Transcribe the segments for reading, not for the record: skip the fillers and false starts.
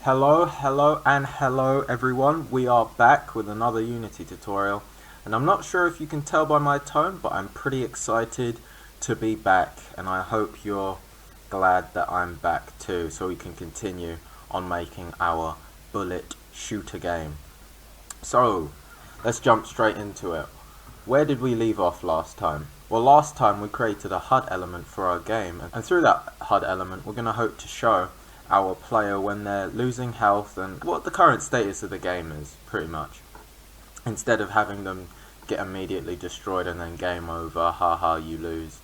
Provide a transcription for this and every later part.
Hello everyone, we are back with another Unity tutorial, and I'm not sure if you can tell by my tone, but I'm pretty excited to be back, and I hope you're glad that I'm back too, so we can continue on making our bullet shooter game. So, let's jump straight into it. Where did we leave off last time? Well, last time we created a HUD element for our game, and through that HUD element we're going to hope to show our player when they're losing health and what the current status of the game is, pretty much, instead of having them get immediately destroyed and then game over, haha, you lose,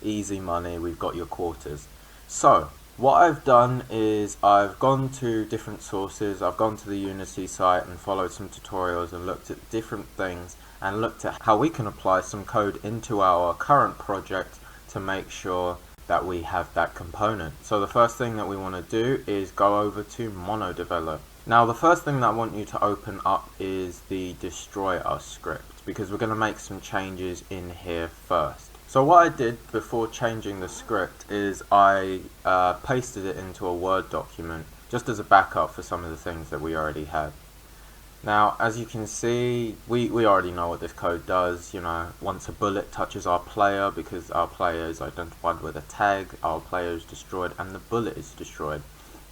easy money, we've got your quarters. So what I've done is I've gone to different sources, I've gone to the Unity site and followed some tutorials and looked at different things and looked at how we can apply some code into our current project to make sure that we have that component. So the first thing that we want to do is go over to MonoDevelop. Now the first thing that I want you to open up is the destroy us script, because we're going to make some changes in here first. So what I did before changing the script is I pasted it into a Word document just as a backup for some of the things that we already had. Now, as you can see, we already know what this code does. You know, once a bullet touches our player, because our player is identified with a tag, our player is destroyed and the bullet is destroyed.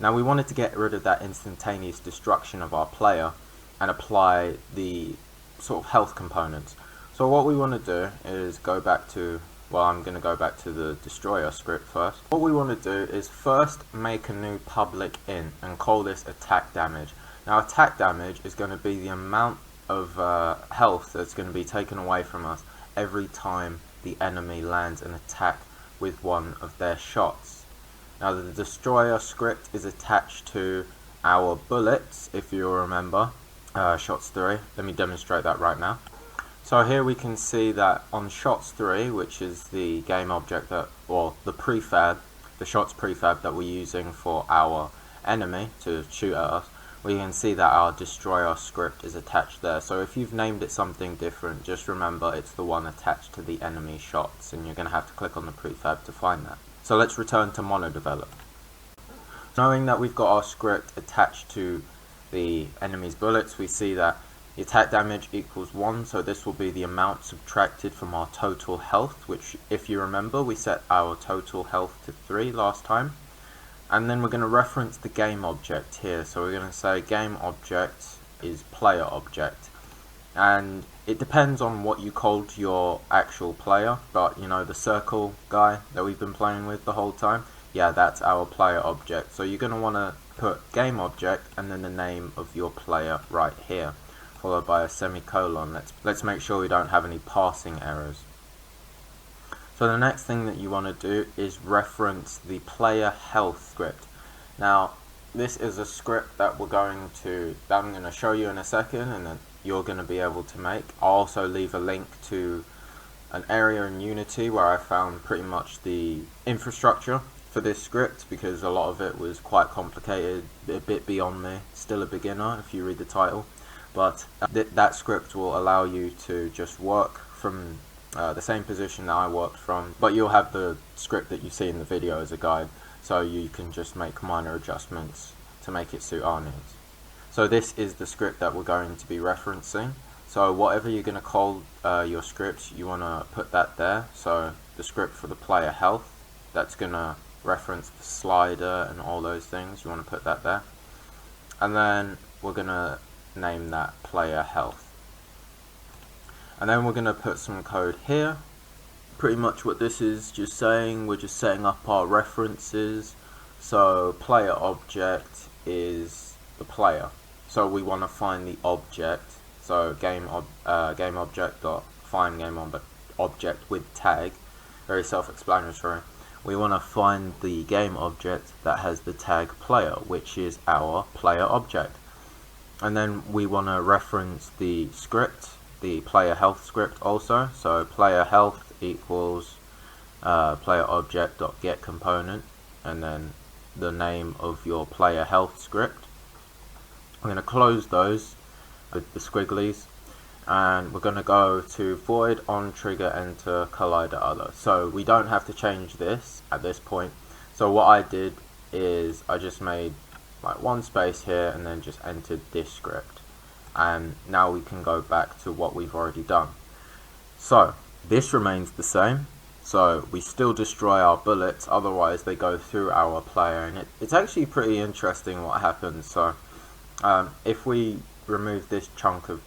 Now, we wanted to get rid of that instantaneous destruction of our player and apply the sort of health components. So what we want to do is go back to, well, I'm going to go back to the destroyer script first. What we want to do is first make a new public int and call this attack damage. Now attack damage is going to be the amount of health that's going to be taken away from us every time the enemy lands an attack with one of their shots. Now the destroyer script is attached to our bullets, if you remember, shots 3. Let me demonstrate that right now. So here we can see that on shots 3, which is the game object that, or the prefab, the shots prefab that we're using for our enemy to shoot at us, we can see that our destroyer script is attached there. So if you've named it something different, just remember it's the one attached to the enemy shots, and you're going to have to click on the prefab to find that. So let's return to MonoDevelop. Knowing that we've got our script attached to the enemy's bullets, we see that the attack damage equals 1, so this will be the amount subtracted from our total health, which, if you remember, we set our total health to 3 last time. And then we're going to reference the game object here. So we're going to say game object is player object. And it depends on what you called your actual player. But, you know, the circle guy that we've been playing with the whole time, yeah, that's our player object. So you're going to want to put game object and then the name of your player right here, followed by a semicolon. Let's make sure we don't have any passing errors. So the next thing that you want to do is reference the player health script. Now this is a script that I'm going to show you in a second, and then you're going to be able to make. I'll also leave a link to an area in Unity where I found pretty much the infrastructure for this script, because a lot of it was quite complicated, a bit beyond me, still a beginner if you read the title. But that script will allow you to just work from the same position that I worked from, but you'll have the script that you see in the video as a guide, so you can just make minor adjustments to make it suit our needs. So this is the script that we're going to be referencing. So whatever you're going to call your script, you want to put that there. So the script for the player health, that's going to reference the slider and all those things, you want to put that there. And then we're going to name that player health. And then we're going to put some code here. Pretty much what this is just saying, we're just setting up our references. So player object is the player. So we want to find the object. So game object dot find game object with tag. Very self-explanatory. We want to find the game object that has the tag player, which is our player object. And then we want to reference the script, the player health script also. So player health equals player object dot get component, and then the name of your player health script. I'm going to close those with the squigglies, and we're going to go to void on trigger enter collider other. So we don't have to change this at this point. So what I did is I just made like one space here and then just entered this script, and now we can go back to what we've already done. So this remains the same, so we still destroy our bullets, otherwise they go through our player, and it's actually pretty interesting what happens. So if we remove this chunk of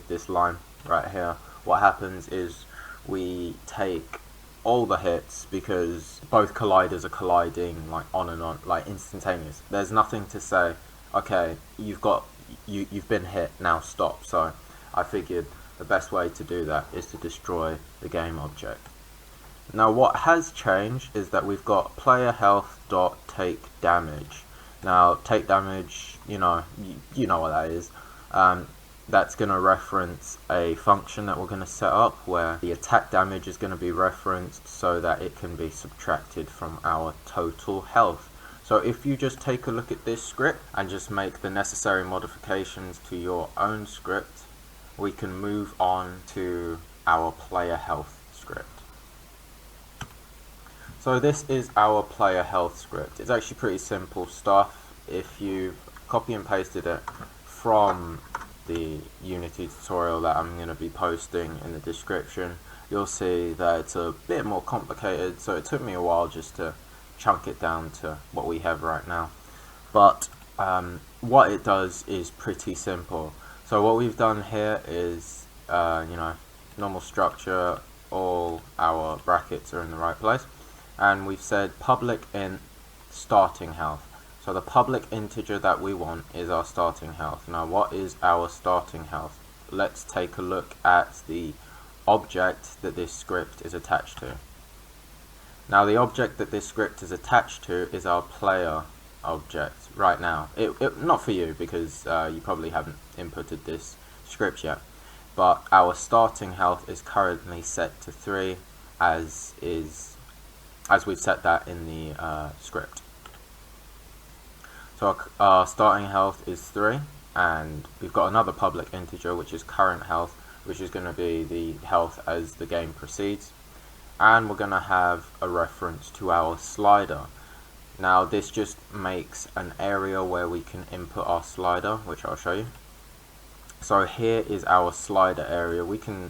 this line right here, what happens is we take all the hits, because both colliders are colliding like on and on, like instantaneous. There's nothing to say, okay, you've been hit, now stop. So I figured the best way to do that is to destroy the game object. Now what has changed is that we've got player health dot take damage. Now take damage, you know what that is. That's going to reference a function that we're going to set up where the attack damage is going to be referenced so that it can be subtracted from our total health. So if you just take a look at this script and just make the necessary modifications to your own script, we can move on to our player health script. So this is our player health script. It's actually pretty simple stuff. If you copy and pasted it from the Unity tutorial that I'm going to be posting in the description, you'll see that it's a bit more complicated, so it took me a while just to chunk it down to what we have right now. But what it does is pretty simple. So what we've done here is normal structure, all our brackets are in the right place, and we've said public int starting health. So the public integer that we want is our starting health. Now what is our starting health? Let's take a look at the object that this script is attached to. Now the object that this script is attached to is our player object right now. Not for you, because you probably haven't inputted this script yet, but our starting health is currently set to 3 as we've set that in the script. So our starting health is 3, and we've got another public integer which is current health, which is going to be the health as the game proceeds, and we're going to have a reference to our slider. Now this just makes an area where we can input our slider, which I'll show you. So here is our slider area. We can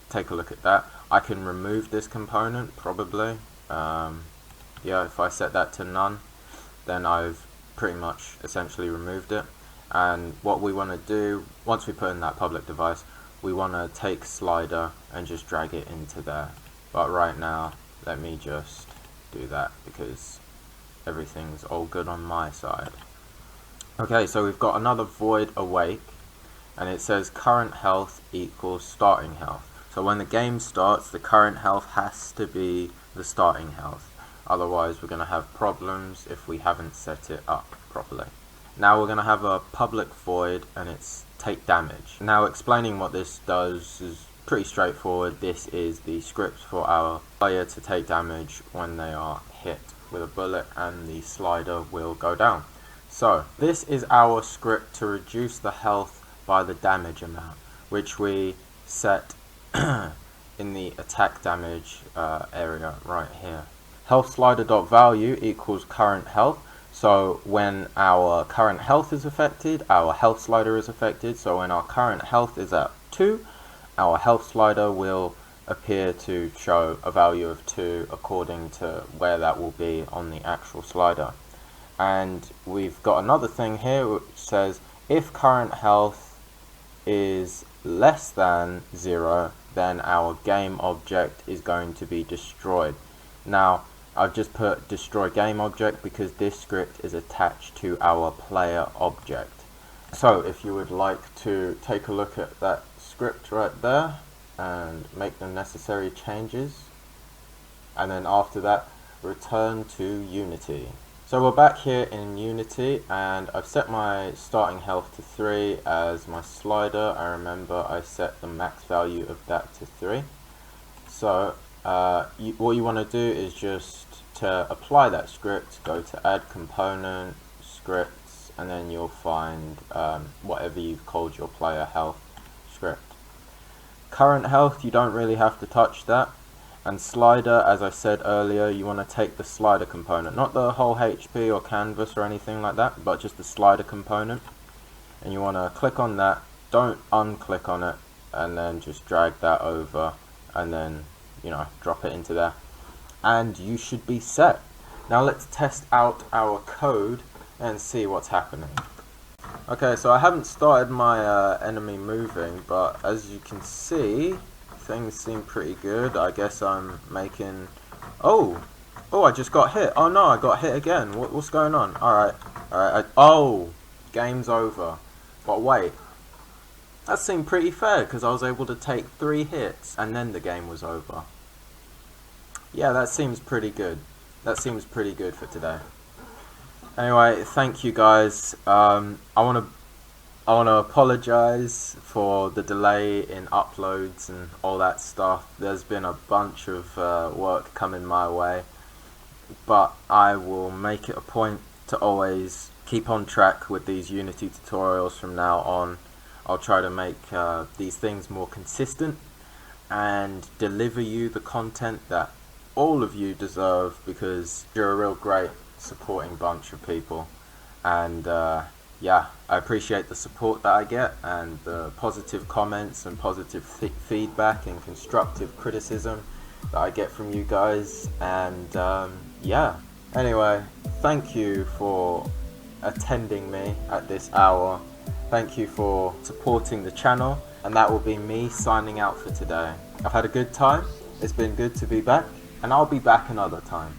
take a look at that. I can remove this component probably. If I set that to none, then I've pretty much essentially removed it. And what we want to do, once we put in that public device, we want to take slider and just drag it into there. But right now, let me just do that because everything's all good on my side. Okay, so we've got another void awake, and it says current health equals starting health. So when the game starts, the current health has to be the starting health. Otherwise we're going to have problems if we haven't set it up properly. Now we're going to have a public void, and it's take damage. Now explaining what this does is pretty straightforward. This is the script for our player to take damage when they are hit with a bullet, and the slider will go down. So this is our script to reduce the health by the damage amount, which we set in the attack damage area right here. Health slider.value equals current health. So when our current health is affected, our health slider is affected. So when our current health is at 2, our health slider will appear to show a value of 2 according to where that will be on the actual slider. And we've got another thing here which says if current health is less than 0, then our game object is going to be destroyed. Now I've just put destroy game object because this script is attached to our player object. So if you would like to take a look at that script right there and make the necessary changes, and then after that return to Unity. So we're back here in Unity, and I've set my starting health to 3 as my slider. I remember I set the max value of that to 3. So what you want to do is just to apply that script, go to add component, scripts, and then you'll find whatever you've called your player health script. Current health, you don't really have to touch that. And slider, as I said earlier, you want to take the slider component, not the whole HP or canvas or anything like that, but just the slider component. And you want to click on that, don't unclick on it, and then just drag that over, and then, you know, drop it into there. And you should be set. Now let's test out our code and see what's happening. Okay, so I haven't started my enemy moving, but as you can see, things seem pretty good. I guess I'm making... Oh, I just got hit. Oh no, I got hit again. What's going on? Alright. Oh, game's over. But wait, that seemed pretty fair because I was able to take 3 hits and then the game was over. Yeah, that seems pretty good. That seems pretty good for today. Anyway, thank you guys. I want to apologize for the delay in uploads and all that stuff. There's been a bunch of work coming my way, but I will make it a point to always keep on track with these Unity tutorials from now on. I'll try to make these things more consistent and deliver you the content that all of you deserve, because you're a real great supporting bunch of people. And yeah, I appreciate the support that I get and the positive comments and positive feedback and constructive criticism that I get from you guys. And yeah, anyway, thank you for attending me at this hour. Thank you for supporting the channel, and that will be me signing out for today. I've had a good time. It's been good to be back, and I'll be back another time.